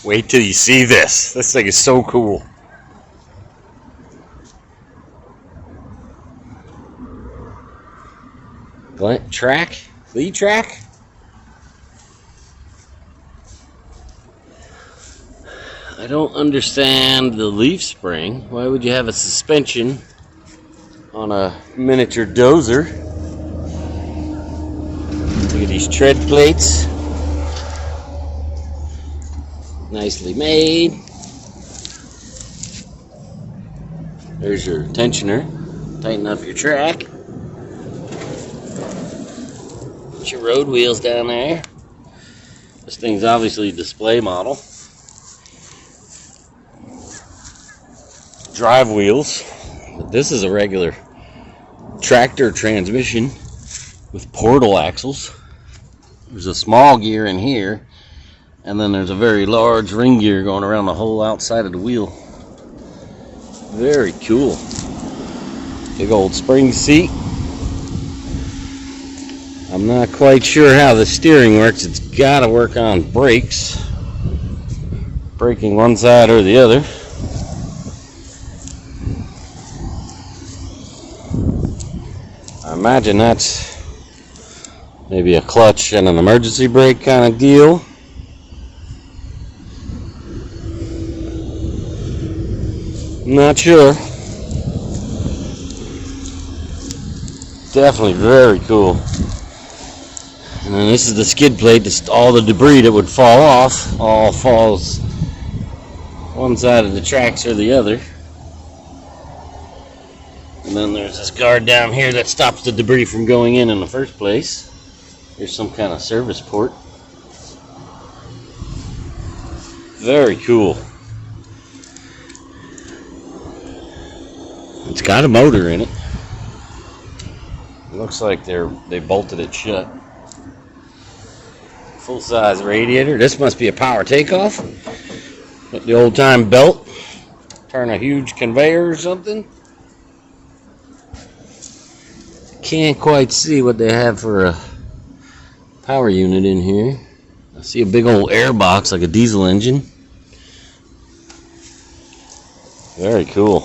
Wait till you see this. This thing is so cool. What? Track? Lead track? I don't understand the leaf spring. Why would you have a suspension on a miniature dozer? Look at these tread plates. Nicely made. There's your tensioner. Tighten up your track. Put your road wheels down there. This thing's obviously a display model. Drive wheels. But this is a regular tractor transmission with portal axles. There's a small gear in here, and then there's a very large ring gear going around the whole outside of the wheel. Very cool. Big old spring seat. I'm not quite sure how the steering works. It's got to work on brakes. Braking one side or the other. I imagine that's maybe a clutch and an emergency brake kind of deal. Not sure. Definitely very cool. And then this is the skid plate. Just all the debris that would fall off all falls one side of the tracks or the other. And then there's this guard down here that stops the debris from going in the first place. There's some kind of service port. Very cool. It's got a motor in it. It looks like they bolted it shut. Full-size radiator. This must be a power takeoff. With the old-time belt. Turn a huge conveyor or something. Can't quite see what they have for a power unit in here. I see a big old air box like a diesel engine. Very cool.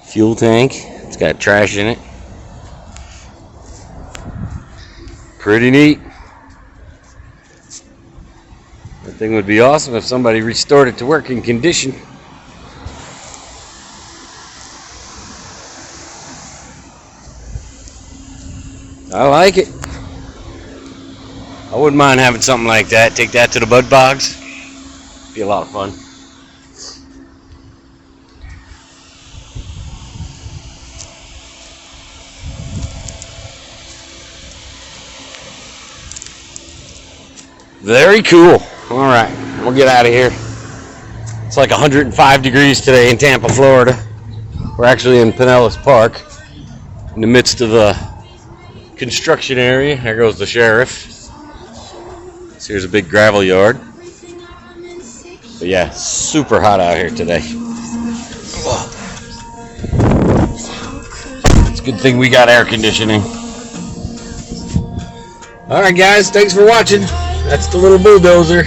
Fuel tank. It's got trash in it. Pretty neat. That thing would be awesome if somebody restored it to working condition. I like it. I wouldn't mind having something like that. Take that to the bud bogs. Be a lot of fun. Very cool. All right, we'll get out of here. It's like 105 degrees today in Tampa, Florida. We're actually in Pinellas Park, in the midst of a construction area. There goes the sheriff. So here's a big gravel yard. But yeah, super hot out here today. It's a good thing we got air conditioning. All right, guys, thanks for watching. That's the little bulldozer.